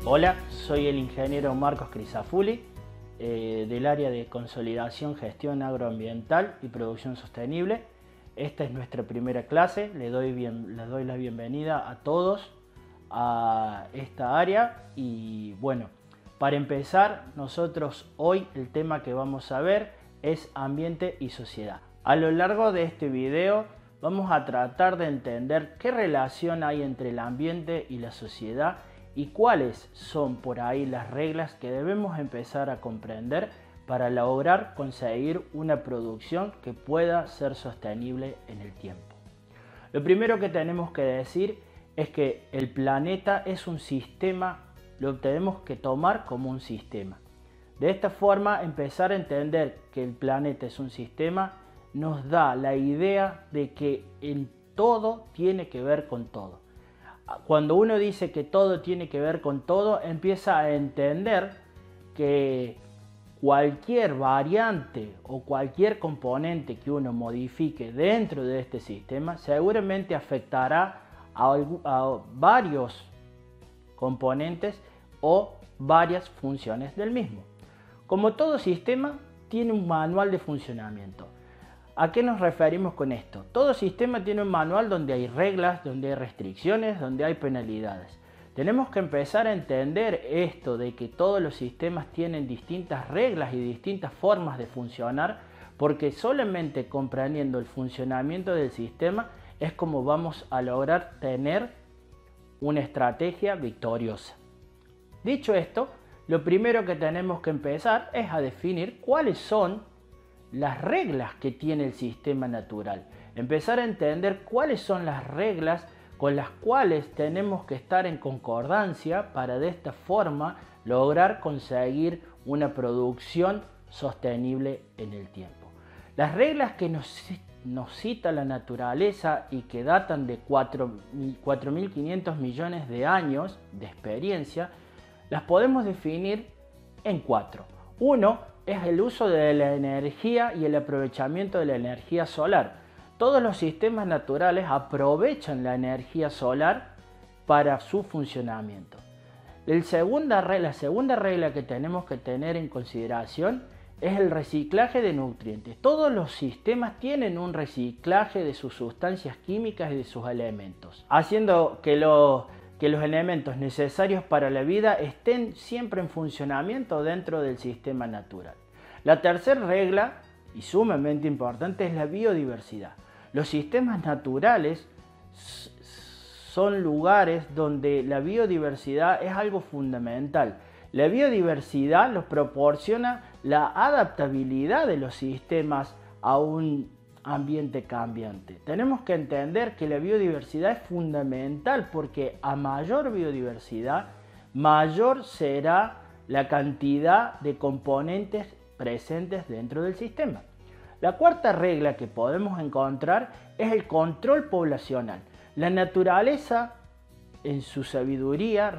Hola, soy el ingeniero Marcos Crisafulli del área de consolidación, gestión agroambiental y producción sostenible. Esta es nuestra primera clase, les doy la bienvenida a todos a esta área y bueno, para empezar, nosotros hoy el tema que vamos a ver es ambiente y sociedad. A lo largo de este video vamos a tratar de entender qué relación hay entre el ambiente y la sociedad y cuáles son por ahí las reglas que debemos empezar a comprender para lograr conseguir una producción que pueda ser sostenible en el tiempo. Lo primero que tenemos que decir es que el planeta es un sistema, lo tenemos que tomar como un sistema. De esta forma, empezar a entender que el planeta es un sistema nos da la idea de que en todo tiene que ver con todo. Cuando uno dice que todo tiene que ver con todo, empieza a entender que cualquier variante o cualquier componente que uno modifique dentro de este sistema seguramente afectará a varios componentes o varias funciones del mismo. Como todo sistema, tiene un manual de funcionamiento. ¿A qué nos referimos con esto? Todo sistema tiene un manual donde hay reglas, donde hay restricciones, donde hay penalidades. Tenemos que empezar a entender esto de que todos los sistemas tienen distintas reglas y distintas formas de funcionar, porque solamente comprendiendo el funcionamiento del sistema es como vamos a lograr tener una estrategia victoriosa. Dicho esto, lo primero que tenemos que empezar es a definir cuáles son las reglas que tiene el sistema natural. Empezar a entender cuáles son las reglas con las cuales tenemos que estar en concordancia para de esta forma lograr conseguir una producción sostenible en el tiempo. Las reglas que nos cita la naturaleza y que datan de 4.500 millones de años de experiencia, las podemos definir en cuatro. Uno es el uso de la energía y el aprovechamiento de la energía solar. Todos los sistemas naturales aprovechan la energía solar para su funcionamiento. La segunda regla que tenemos que tener en consideración es el reciclaje de nutrientes. Todos los sistemas tienen un reciclaje de sus sustancias químicas y de sus elementos, haciendo que los elementos necesarios para la vida estén siempre en funcionamiento dentro del sistema natural. La tercera regla, y sumamente importante, es la biodiversidad. Los sistemas naturales son lugares donde la biodiversidad es algo fundamental. La biodiversidad nos proporciona la adaptabilidad de los sistemas a un ambiente cambiante. Tenemos que entender que la biodiversidad es fundamental porque a mayor biodiversidad, mayor será la cantidad de componentes presentes dentro del sistema. La cuarta regla que podemos encontrar es el control poblacional. La naturaleza, en su sabiduría,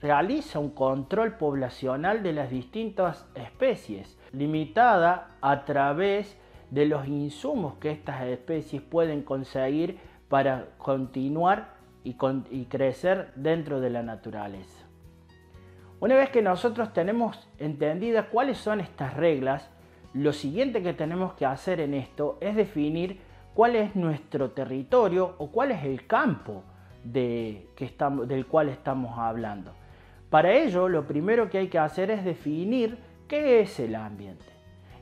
realiza un control poblacional de las distintas especies, limitada a través de los insumos que estas especies pueden conseguir para continuar y crecer dentro de la naturaleza. Una vez que nosotros tenemos entendidas cuáles son estas reglas, lo siguiente que tenemos que hacer en esto es definir cuál es nuestro territorio o cuál es el campo del cual estamos hablando. Para ello, lo primero que hay que hacer es definir qué es el ambiente.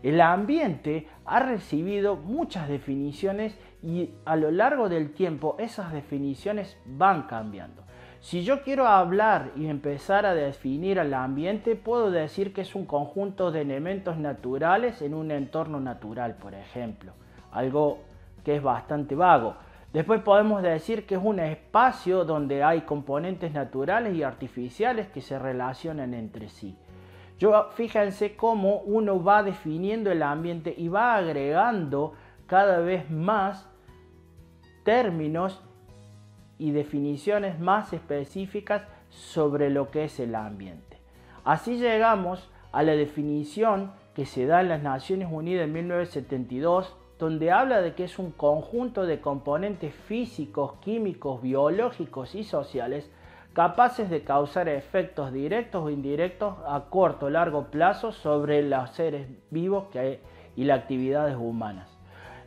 El ambiente ha recibido muchas definiciones y a lo largo del tiempo esas definiciones van cambiando. Si yo quiero hablar y empezar a definir al ambiente, puedo decir que es un conjunto de elementos naturales en un entorno natural, por ejemplo. Algo que es bastante vago. Después podemos decir que es un espacio donde hay componentes naturales y artificiales que se relacionan entre sí. Fíjense cómo uno va definiendo el ambiente y va agregando cada vez más términos y definiciones más específicas sobre lo que es el ambiente. Así llegamos a la definición que se da en las Naciones Unidas en 1972, donde habla de que es un conjunto de componentes físicos, químicos, biológicos y sociales capaces de causar efectos directos o indirectos a corto o largo plazo sobre los seres vivos y las actividades humanas.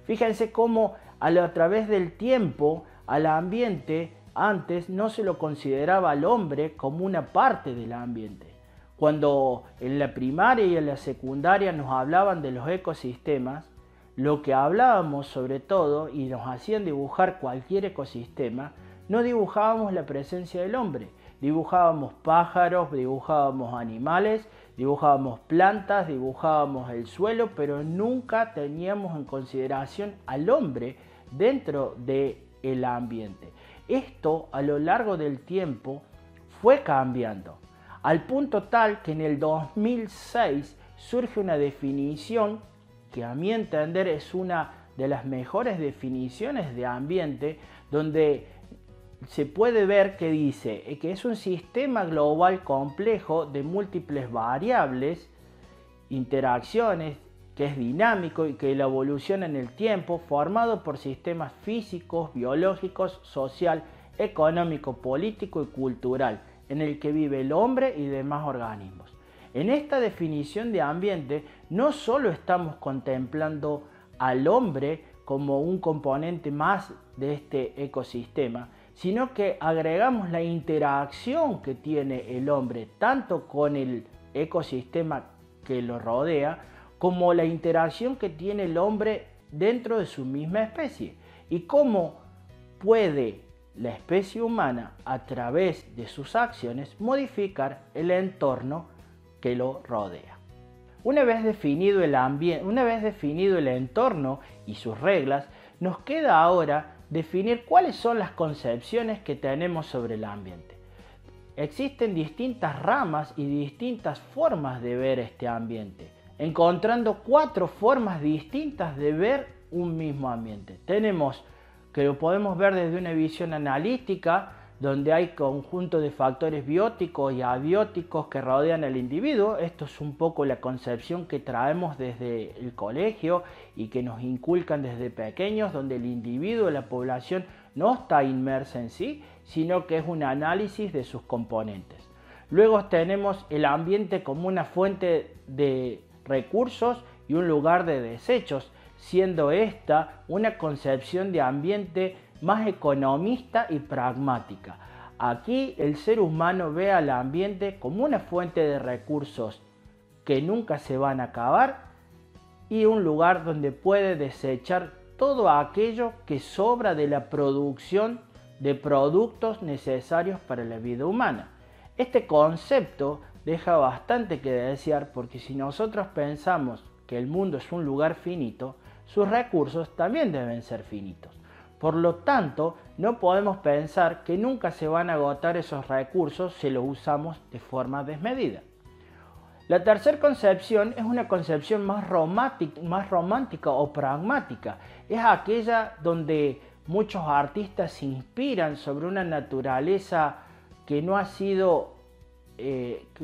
Fíjense cómo a través del tiempo al ambiente antes no se lo consideraba al hombre como una parte del ambiente. Cuando en la primaria y en la secundaria nos hablaban de los ecosistemas, lo que hablábamos sobre todo y nos hacían dibujar cualquier ecosistema, no dibujábamos la presencia del hombre, dibujábamos pájaros, dibujábamos animales, dibujábamos plantas, dibujábamos el suelo, pero nunca teníamos en consideración al hombre dentro del ambiente. Esto a lo largo del tiempo fue cambiando, al punto tal que en el 2006 surge una definición que a mi entender es una de las mejores definiciones de ambiente, donde se puede ver que dice que es un sistema global complejo de múltiples variables, interacciones, que es dinámico y que evoluciona en el tiempo, formado por sistemas físicos, biológicos, social, económico, político y cultural, en el que vive el hombre y demás organismos. En esta definición de ambiente no solo estamos contemplando al hombre como un componente más de este ecosistema, sino que agregamos la interacción que tiene el hombre tanto con el ecosistema que lo rodea, como la interacción que tiene el hombre dentro de su misma especie y cómo puede la especie humana a través de sus acciones modificar el entorno que lo rodea. Una vez definido el entorno y sus reglas, nos queda ahora definir cuáles son las concepciones que tenemos sobre el ambiente. Existen distintas ramas y distintas formas de ver este ambiente, encontrando 4 formas distintas de ver un mismo ambiente. Tenemos que lo podemos ver desde una visión analítica, donde hay conjunto de factores bióticos y abióticos que rodean al individuo. Esto es un poco la concepción que traemos desde el colegio y que nos inculcan desde pequeños, donde el individuo, la población, no está inmersa en sí, sino que es un análisis de sus componentes. Luego tenemos el ambiente como una fuente de recursos y un lugar de desechos, siendo esta una concepción de ambiente más economista y pragmática. Aquí el ser humano ve al ambiente como una fuente de recursos que nunca se van a acabar y un lugar donde puede desechar todo aquello que sobra de la producción de productos necesarios para la vida humana. Este concepto deja bastante que desear, porque si nosotros pensamos que el mundo es un lugar finito, sus recursos también deben ser finitos. Por lo tanto, no podemos pensar que nunca se van a agotar esos recursos si los usamos de forma desmedida. La tercera concepción es una concepción más romántica o pragmática. Es aquella donde muchos artistas se inspiran sobre una naturaleza que no ha sido,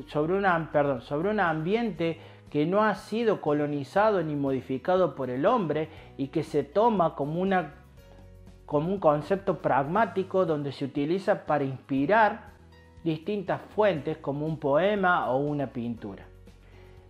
sobre un ambiente que no ha sido colonizado ni modificado por el hombre y que se toma como un concepto pragmático donde se utiliza para inspirar distintas fuentes como un poema o una pintura.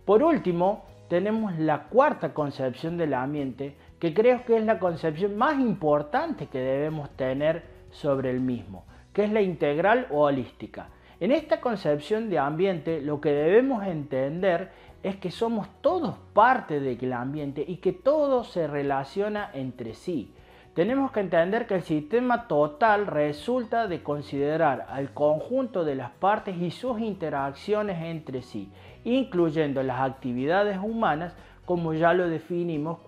Por último, tenemos la cuarta concepción del ambiente, que creo que es la concepción más importante que debemos tener sobre el mismo, que es la integral o holística. En esta concepción de ambiente lo que debemos entender es que somos todos parte del ambiente y que todo se relaciona entre sí. Tenemos que entender que el sistema total resulta de considerar al conjunto de las partes y sus interacciones entre sí, incluyendo las actividades humanas, como ya lo definimos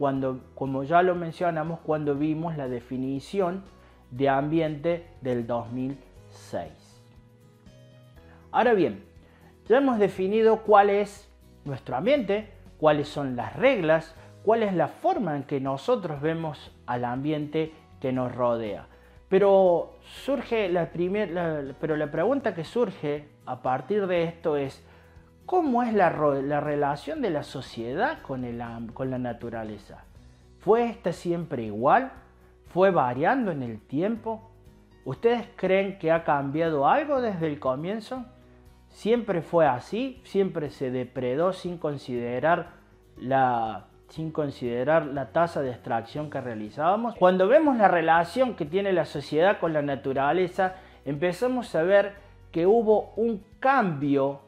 como ya lo mencionamos cuando vimos la definición de ambiente del 2006. Ahora bien, ya hemos definido cuál es nuestro ambiente, cuáles son las reglas, cuál es la forma en que nosotros vemos al ambiente que nos rodea. Pero la pregunta que surge a partir de esto es: ¿cómo es la relación de la sociedad con la naturaleza? ¿Fue esta siempre igual? ¿Fue variando en el tiempo? ¿Ustedes creen que ha cambiado algo desde el comienzo? ¿Siempre fue así? ¿Siempre se depredó sin considerar la tasa de extracción que realizábamos? Cuando vemos la relación que tiene la sociedad con la naturaleza, empezamos a ver que hubo un cambio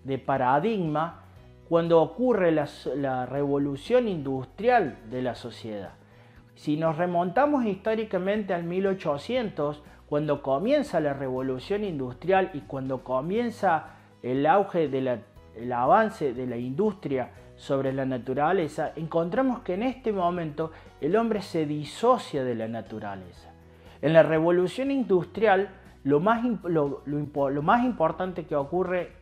de paradigma cuando ocurre la revolución industrial de la sociedad. Si nos remontamos históricamente al 1800, cuando comienza la revolución industrial y cuando comienza el auge el avance de la industria sobre la naturaleza, encontramos que en este momento el hombre se disocia de la naturaleza. En la revolución industrial, lo más importante que ocurre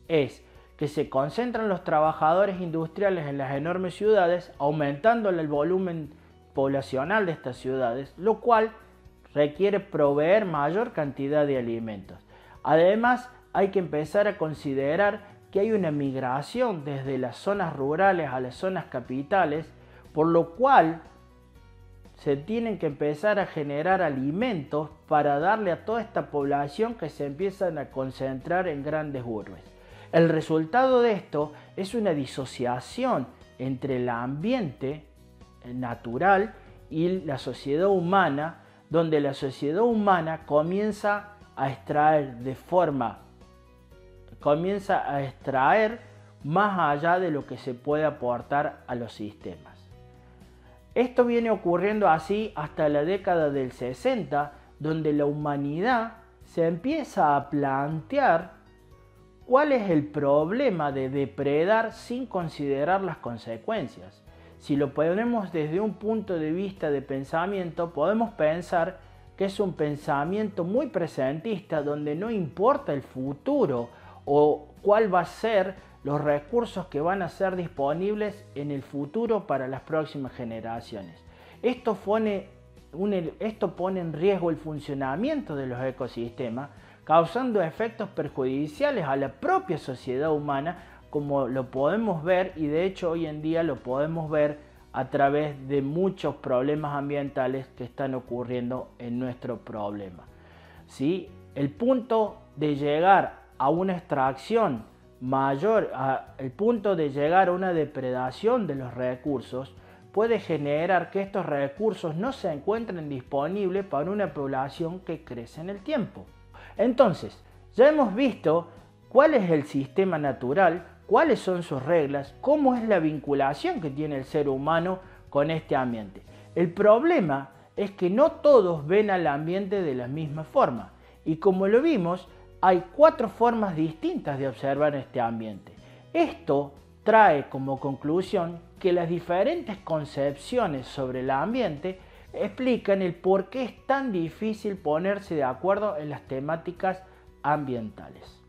es que se concentran los trabajadores industriales en las enormes ciudades, aumentando el volumen poblacional de estas ciudades, lo cual requiere proveer mayor cantidad de alimentos. Además, hay que empezar a considerar que hay una migración desde las zonas rurales a las zonas capitales, por lo cual se tienen que empezar a generar alimentos para darle a toda esta población que se empiezan a concentrar en grandes urbes. El resultado de esto es una disociación entre el ambiente natural y la sociedad humana, donde la sociedad humana comienza a extraer más allá de lo que se puede aportar a los sistemas. Esto viene ocurriendo así hasta la década del 60, donde la humanidad se empieza a plantear cuál es el problema de depredar sin considerar las consecuencias. Si lo ponemos desde un punto de vista de pensamiento, podemos pensar que es un pensamiento muy presentista, donde no importa el futuro o cuál va a ser los recursos que van a ser disponibles en el futuro para las próximas generaciones. Esto pone en riesgo el funcionamiento de los ecosistemas, causando efectos perjudiciales a la propia sociedad humana, como lo podemos ver, y de hecho hoy en día lo podemos ver a través de muchos problemas ambientales que están ocurriendo en nuestro problema. ¿Sí? El punto de llegar a una extracción mayor, el punto de llegar a una depredación de los recursos, puede generar que estos recursos no se encuentren disponibles para una población que crece en el tiempo. Entonces, ya hemos visto cuál es el sistema natural, cuáles son sus reglas, cómo es la vinculación que tiene el ser humano con este ambiente. El problema es que no todos ven al ambiente de la misma forma, y como lo vimos, hay 4 formas distintas de observar este ambiente. Esto trae como conclusión que las diferentes concepciones sobre el ambiente explican el por qué es tan difícil ponerse de acuerdo en las temáticas ambientales.